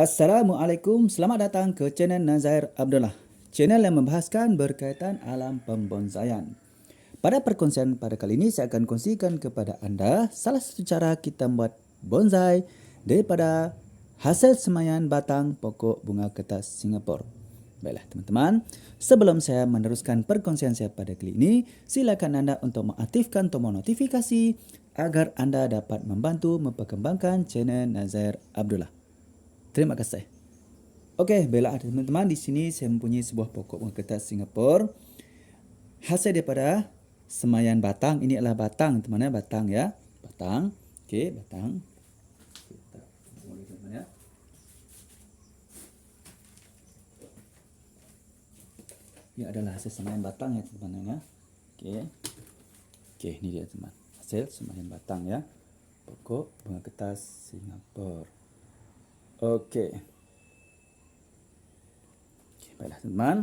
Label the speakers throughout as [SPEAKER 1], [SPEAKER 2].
[SPEAKER 1] Assalamualaikum, selamat datang ke channel Nazair Abdullah. Channel yang membahaskan berkaitan alam pembonsaian. Pada perkongsian pada kali ini saya akan kongsikan kepada anda salah satu cara kita membuat bonsai daripada hasil semaian batang pokok bunga kertas Singapura. Baiklah teman-teman, sebelum saya meneruskan perkongsian saya pada kali ini, silakan anda untuk mengaktifkan tombol notifikasi agar anda dapat membantu memperkembangkan channel Nazair Abdullah. Terima kasih. Okey, baiklah teman-teman, di sini saya mempunyai sebuah pokok bunga kertas Singapura. Hasil daripada semaian batang, ini adalah batang teman-teman, batang ya. Batang. Okey, batang. Kita boleh teman ya. Ini adalah hasil semaian batang ya teman-teman ya. Okey. Okey, ini dia teman. Hasil semaian batang ya. Pokok bunga kertas Singapura. Okey. Baiklah teman,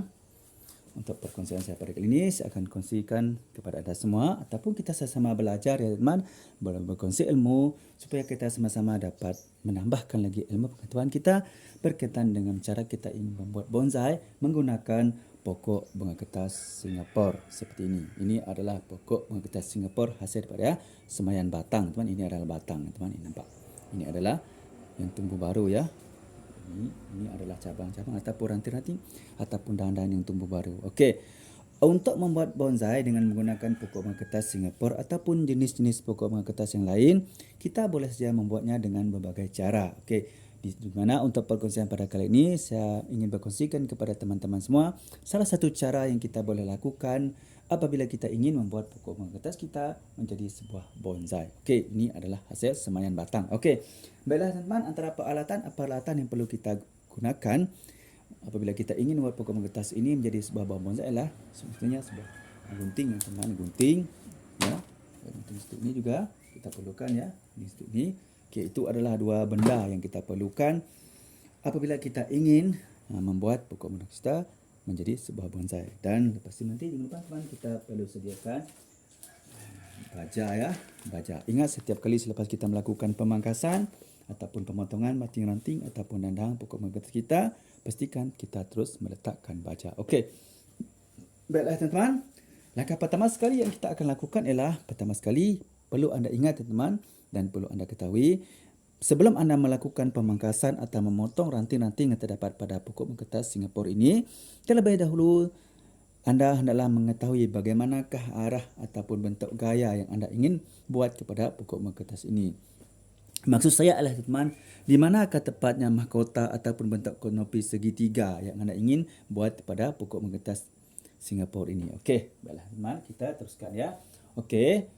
[SPEAKER 1] untuk perkongsian saya pada kali ini, saya akan kongsikan kepada anda semua ataupun kita sama-sama belajar ya teman, berkongsi ilmu supaya kita sama-sama dapat menambahkan lagi ilmu pengetahuan kita berkaitan dengan cara kita ingin membuat bonsai menggunakan pokok bunga kertas Singapura seperti ini. Ini adalah pokok bunga kertas Singapura hasil daripada semaian batang teman. Ini adalah batang teman, ini nampak. Ini adalah yang tumbuh baru ya. Ini adalah cabang-cabang ataupun ranting-ranting ataupun dahan-dahan yang tumbuh baru. Okey. Untuk membuat bonsai dengan menggunakan pokok bunga kertas Singapura ataupun jenis-jenis pokok bunga kertas yang lain, kita boleh saja membuatnya dengan berbagai cara. Okey. Di mana untuk perkongsian pada kali ini saya ingin berkongsikan kepada teman-teman semua salah satu cara yang kita boleh lakukan apabila kita ingin membuat pokok bunga kertas kita menjadi sebuah bonsai. Okey, ini adalah hasil semaian batang. Okey. Baiklah teman-teman, antara peralatan yang perlu kita gunakan apabila kita ingin membuat pokok bunga kertas ini menjadi sebuah bonsai adalah semestinya sebuah gunting ya teman, gunting ya. Gunting stuk ini juga kita perlukan ya. Ini stuk ini. Okey, itu adalah dua benda yang kita perlukan apabila kita ingin membuat pokok bunga kita menjadi sebuah bonsai. Dan lepas itu nanti jangan lupa teman, kita perlu sediakan baja ya, baja. Ingat setiap kali selepas kita melakukan pemangkasan ataupun pemotongan ranting-ranting ataupun dahan pokok bunga kertas kita, pastikan kita terus meletakkan baja. Okey. Baiklah teman-teman, langkah pertama sekali yang kita akan lakukan ialah pertama sekali perlu anda ingat teman-teman dan perlu anda ketahui, sebelum anda melakukan pemangkasan atau memotong ranting-ranting yang terdapat pada pokok bunga kertas Singapura ini, terlebih dahulu anda hendaklah mengetahui bagaimanakah arah ataupun bentuk gaya yang anda ingin buat kepada pokok bunga kertas ini. Maksud saya adalah teman, di manakah tepatnya mahkota ataupun bentuk konopi segitiga yang anda ingin buat kepada pokok bunga kertas Singapura ini. Okey, baiklah teman, kita teruskan ya. Okey.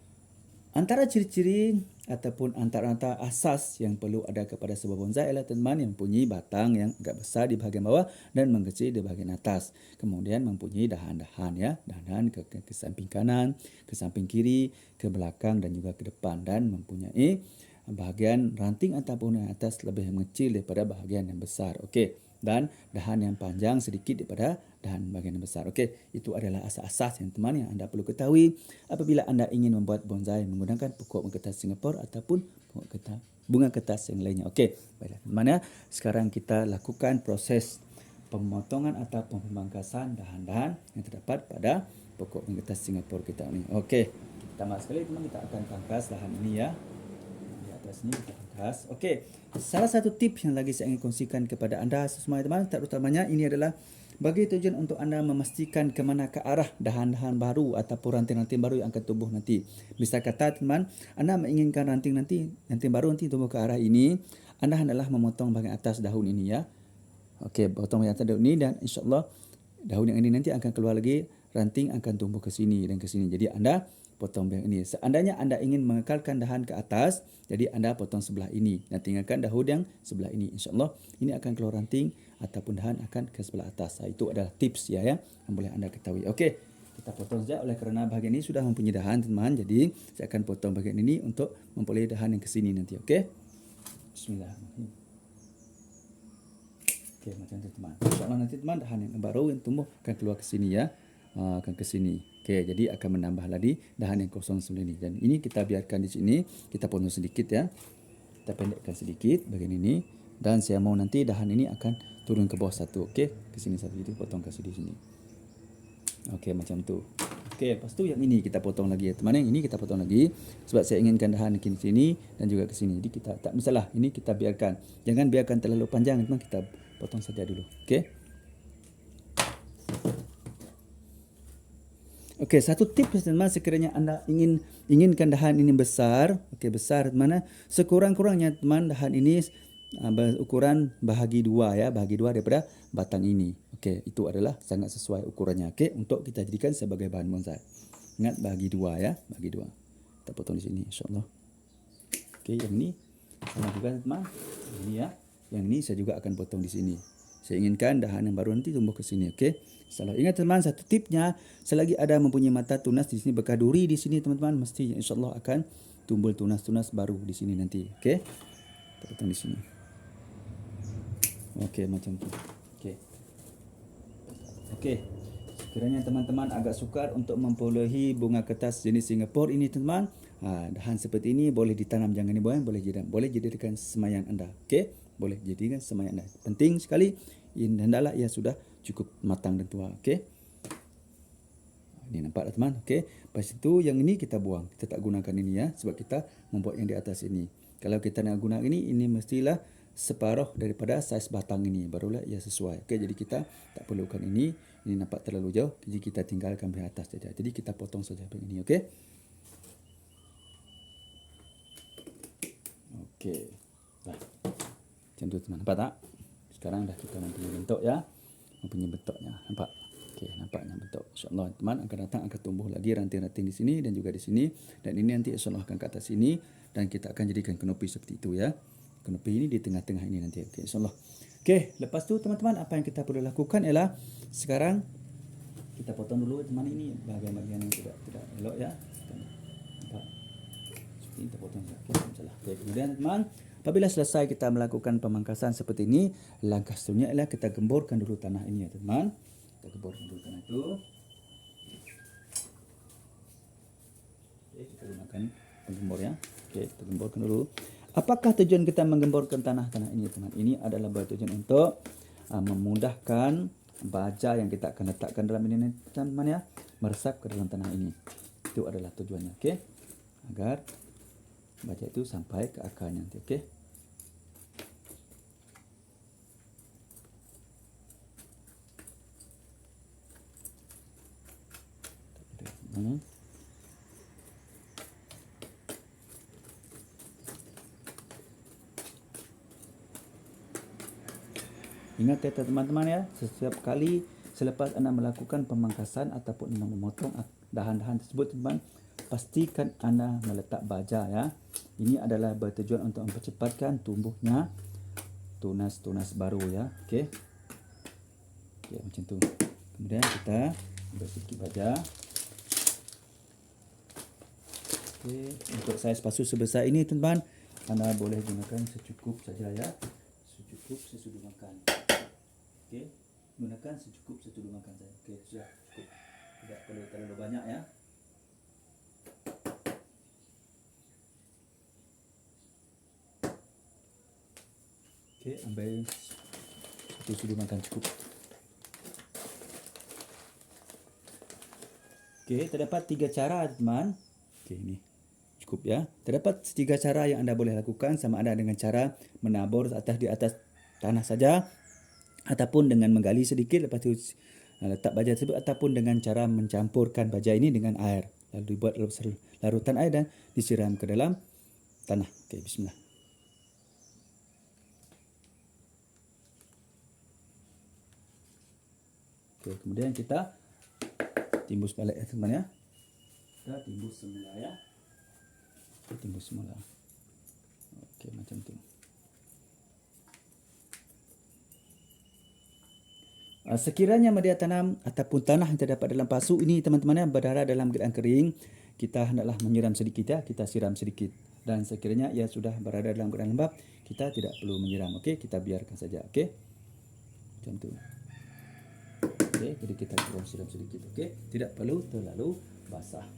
[SPEAKER 1] Antara ciri-ciri ataupun antara asas yang perlu ada kepada sebuah bonsai adalah teman yang mempunyai batang yang agak besar di bahagian bawah dan mengecil di bahagian atas. Kemudian mempunyai dahan-dahan ya, dahan ke samping kanan, ke samping kiri, ke belakang dan juga ke depan, dan mempunyai bahagian ranting ataupun yang atas lebih mengecil daripada bahagian yang besar. Okey. Dan dahan yang panjang sedikit daripada dahan bahagian yang besar. Okey, itu adalah asas-asas yang teman yang anda perlu ketahui apabila anda ingin membuat bonsai menggunakan pokok bunga kertas Singapura ataupun bunga kertas yang lainnya. Okey, baiklah teman ya. Sekarang kita lakukan proses pemotongan atau pemangkasan dahan-dahan yang terdapat pada pokok bunga kertas Singapura kita ini. Okey, pertama sekali teman kita akan pangkas dahan ini ya. Di atas ini kita pangkas. Okey, salah satu tips yang lagi saya ingin kongsikan kepada anda semua teman, terutamanya ini adalah bagi tujuan untuk anda memastikan ke mana ke arah dahan-dahan baru ataupun ranting-ranting baru yang akan tumbuh nanti. Misal kata teman, anda menginginkan ranting baru nanti tumbuh ke arah ini, anda hendaklah memotong bahagian atas daun ini ya. Okey, potong bahagian atas daun ini dan insya-Allah daun yang ini nanti akan keluar lagi, ranting akan tumbuh ke sini dan ke sini. Jadi anda potong bahagian ini. Seandainya anda ingin mengekalkan dahan ke atas, jadi anda potong sebelah ini dan tinggalkan daun yang sebelah ini. InsyaAllah ini akan keluar ranting ataupun dahan akan ke sebelah atas. Itu adalah tips ya yang boleh anda ketahui. Okey, kita potong saja oleh kerana bahagian ini sudah mempunyai dahan teman. Jadi saya akan potong bahagian ini untuk memperoleh dahan yang ke sini nanti. Okey. Bismillahirrahmanirrahim. Okey, macam tu teman. InsyaAllah nanti teman dahan yang baru yang tumbuh akan keluar ke sini ya. Akan ke sini. Okey, jadi akan menambah lagi dahan yang kosong sebelah ini. Dan ini kita biarkan di sini, kita potong sedikit ya. Kita pendekkan sedikit bahagian ini Dan saya mau nanti dahan ini akan turun ke bawah satu. Okey, ke sini satu, itu potong kasih di sini. Okey, macam tu. Okey, lepas tu yang ini kita potong lagi ya teman. Yang ini kita potong lagi sebab saya inginkan dahan ke sini dan juga ke sini. Jadi kita tak masalah. Ini kita biarkan. Jangan biarkan terlalu panjang teman, kita potong saja dulu. Okey. Okey, satu tips teman, sekiranya anda inginkan dahan ini besar, okey besar teman, sekurang-kurangnya teman dahan ini berukuran bahagi 2 ya, bahagi 2 daripada batang ini. Okey, itu adalah sangat sesuai ukurannya. Okey, untuk kita jadikan sebagai bahan bonsai. Ingat bahagi 2 ya, bahagi 2. Kita potong di sini insya-Allah. Okey, yang ini sama juga teman. Ini ya. Yang ini saya juga akan potong di sini. Saya inginkan dahan yang baru nanti tumbuh ke sini, okey? Selalu ingat teman, satu tipnya, selagi ada mempunyai mata tunas di sini, bekas duri di sini teman-teman, mesti insya-Allah akan tumbuh tunas-tunas baru di sini nanti, okey? Kita potong di sini. Okey, macam tu. Okey. Okey. Sekiranya teman-teman agak sukar untuk memperolehi bunga kertas jenis Singapura ini teman, dahan seperti ini boleh ditanam, jangan dibuang, boleh jadikan semayang anda. Okey? Boleh jadikan semayang anda. Penting sekali, hendaklah ia sudah cukup matang dan tua. Okey? Ini nampak teman. Okey? Lepas itu yang ini kita buang. Kita tak gunakan ini ya, sebab kita membuat yang di atas ini. Kalau kita nak guna ini mestilah separuh daripada saiz batang ini, barulah ia sesuai. Okey, jadi kita tak perlukan ini. Ini nampak terlalu jauh, jadi kita tinggalkan di atas saja. Jadi kita potong saja ini, okey? Okey. Dah. Macam tu teman, nampak tak? Sekarang dah kita mempunyai bentuk ya. Mempunyai bentuknya, nampak? Okey, nampaknya bentuk. Insya-Allah teman akan datang akan tumbuh lagi ranting-ranting di sini dan juga di sini, dan ini nanti insya-Allah akan ke atas sini dan kita akan jadikan kanopi seperti itu ya. Kanopi ini di tengah-tengah ini nanti. Okey, insya-Allah. Okey, lepas tu teman-teman apa yang kita perlu lakukan ialah sekarang kita potong dulu teman, ini bahagian-bahagian yang tidak elok ya. Nampak? Seperti ini kita potong saja. Okey, salah. Okey, kemudian teman, apabila selesai kita melakukan pemangkasan seperti ini, langkah seterusnya ialah kita gemburkan dulu tanah ini ya teman. Kita gemburkan dulu tanah itu. Okey, kita gunakan penggembur ya. Okey, kita gemburkan dulu. Apakah tujuan kita menggemburkan tanah-tanah ini teman? Ini adalah bertujuan untuk memudahkan baja yang kita akan letakkan dalam ini teman ya, meresap ke dalam tanah ini. Itu adalah tujuannya, okey? Agar baja itu sampai ke akarnya nanti, okey? Ingat ya teman-teman ya, setiap kali selepas anda melakukan pemangkasan ataupun anda memotong dahan-dahan tersebut teman, pastikan anda meletak baja ya. Ini adalah bertujuan untuk mempercepatkan tumbuhnya tunas-tunas baru ya. Okey. Okey, macam tu. Kemudian kita ambil sedikit baja. Okey, untuk saiz pasu sebesar ini teman, anda boleh gunakan secukup saja ya. Secukup sesudah makan. Okey, gunakan secukup sesudah makan saja. Okey, sudah cukup. Tidak perlu terlalu banyak ya. Okey, ambil satu sudu makan cukup. Okey, terdapat 3 cara teman. Okey, ini cukup ya. Terdapat 3 cara yang anda boleh lakukan, sama ada dengan cara menabur di atas tanah saja, ataupun dengan menggali sedikit lepas tu letak baja tersebut, ataupun dengan cara mencampurkan baja ini dengan air, lalu dibuat larutan air dan disiram ke dalam tanah. Okey, bismillah. Okey, kemudian kita timbus balik ya teman ya. Kita timbus semula ya. Kita timbus semula. Okey, macam tu. Sekiranya media tanam ataupun tanah yang terdapat dalam pasu ini teman-teman yang berdarah dalam keadaan kering, kita hendaklah menyiram sedikit ya, kita siram sedikit. Dan sekiranya ia sudah berada dalam keadaan lembab, kita tidak perlu menyiram. Okey, kita biarkan saja. Okey, macam tu. Okey, jadi kita perlu siram sedikit. Okey, tidak perlu terlalu basah.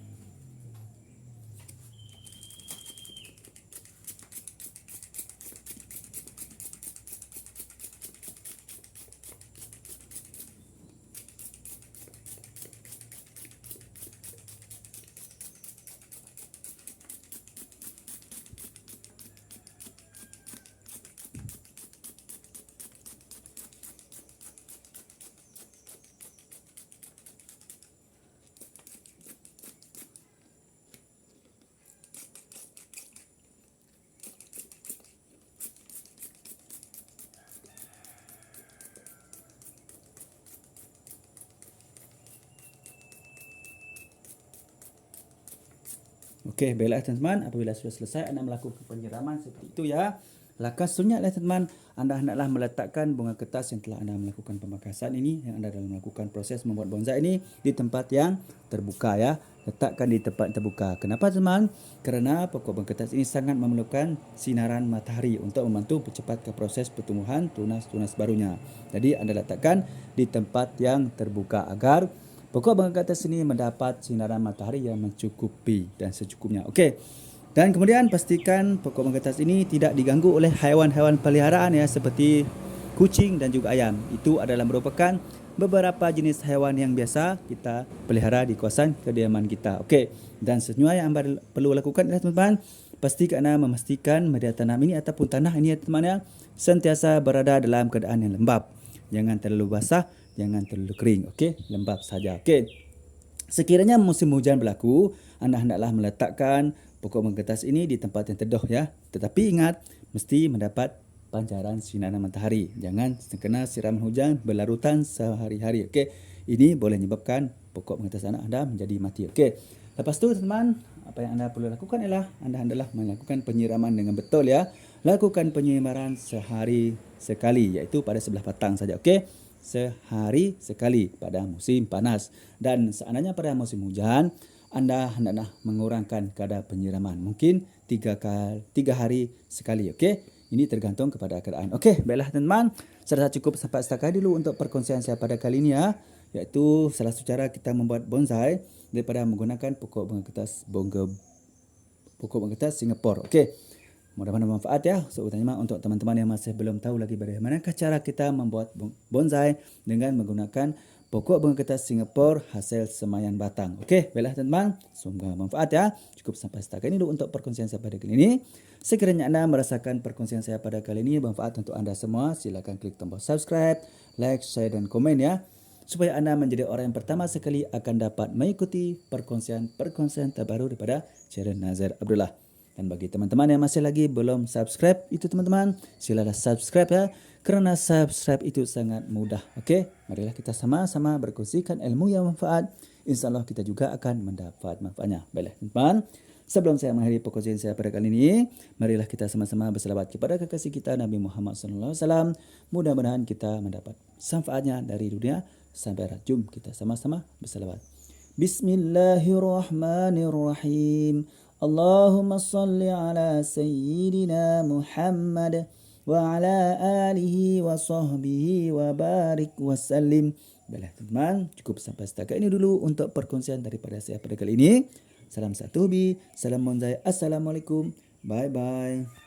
[SPEAKER 1] Okey, baiklah teman-teman, apabila sudah selesai anda melakukan penyiraman seperti itu ya. Langkah selanjutnya teman-teman, anda hendaklah meletakkan bunga kertas yang telah anda melakukan pemangkasan ini, yang anda dalam melakukan proses membuat bonsai ini di tempat yang terbuka ya. Letakkan di tempat terbuka. Kenapa teman? Kerana pokok bunga kertas ini sangat memerlukan sinaran matahari untuk membantu percepatkan proses pertumbuhan tunas-tunas barunya. Jadi anda letakkan di tempat yang terbuka agar pokok bunga kertas ini mendapat sinaran matahari yang mencukupi dan secukupnya. Okey. Dan kemudian pastikan pokok bunga kertas ini tidak diganggu oleh haiwan-haiwan peliharaan ya, seperti kucing dan juga ayam. Itu adalah merupakan beberapa jenis haiwan yang biasa kita pelihara di kawasan kediaman kita. Okey. Dan seterusnya yang anda perlu lakukan adalah teman-teman, pastikan anda memastikan media tanam ini ataupun tanah ini teman-teman ya, sentiasa berada dalam keadaan yang lembap. Jangan terlalu basah, jangan terlalu kering. Okey, lembap saja. Okey. Sekiranya musim hujan berlaku, anda hendaklah meletakkan pokok bunga kertas ini di tempat yang teduh ya. Tetapi ingat, mesti mendapat pancaran sinaran matahari. Jangan terkena siraman hujan berlarutan sehari-hari. Okey. Ini boleh menyebabkan pokok bunga kertas anda menjadi mati. Okey. Lepas tu teman, apa yang anda perlu lakukan ialah anda hendaklah melakukan penyiraman dengan betul ya. Lakukan penyiraman sehari sekali, iaitu pada sebelah batang saja. Okey. Sehari sekali pada musim panas. Dan seandainya pada musim hujan, anda hendaklah mengurangkan kadar penyiraman. Mungkin 3 hari sekali. Okey. Ini tergantung kepada keadaan. Okey, baiklah teman-teman. Saya rasa cukup sampai setakat dulu untuk perkongsian saya pada kali ini ya. Iaitu salah satu cara kita membuat bonsai daripada menggunakan pokok bunga kertas Singapura. Okey. Mudah-mudahan bermanfaat ya. Terutamanya untuk teman-teman yang masih belum tahu lagi bagaimanakah cara kita membuat bonsai dengan menggunakan pokok bunga kertas Singapura hasil semayan batang. Okey, baiklah teman-teman. Semoga bermanfaat ya. Cukup sampai setakat ini dulu untuk perkongsian saya pada kali ini. Sekiranya anda merasakan perkongsian saya pada kali ini bermanfaat untuk anda semua, silakan klik tombol subscribe, like, share dan komen ya. Supaya anda menjadi orang yang pertama sekali akan dapat mengikuti perkongsian terbaru daripada channel Nazir Abdullah. Dan bagi teman-teman yang masih lagi belum subscribe, itu teman-teman, silalah subscribe ya. Kerana subscribe itu sangat mudah. Okey, marilah kita sama-sama berkongsikan ilmu yang manfaat. InsyaAllah kita juga akan mendapat manfaatnya. Baiklah teman-teman, sebelum saya mengakhiri perkongsian saya pada kali ini, marilah kita sama-sama berselawat kepada kekasih kita Nabi Muhammad SAW. Mudah-mudahan kita mendapat manfaatnya dari dunia sampai akhirat. Jom kita sama-sama berselawat. Bismillahirrahmanirrahim. Allahumma salli ala Sayyidina Muhammad wa ala alihi wa sahbihi wa barik wa sallim. Baiklah teman-teman, cukup sampai setakat ini dulu untuk perkongsian daripada saya pada kali ini. Salam satu hobi, salam bonsai. Assalamualaikum. Bye bye.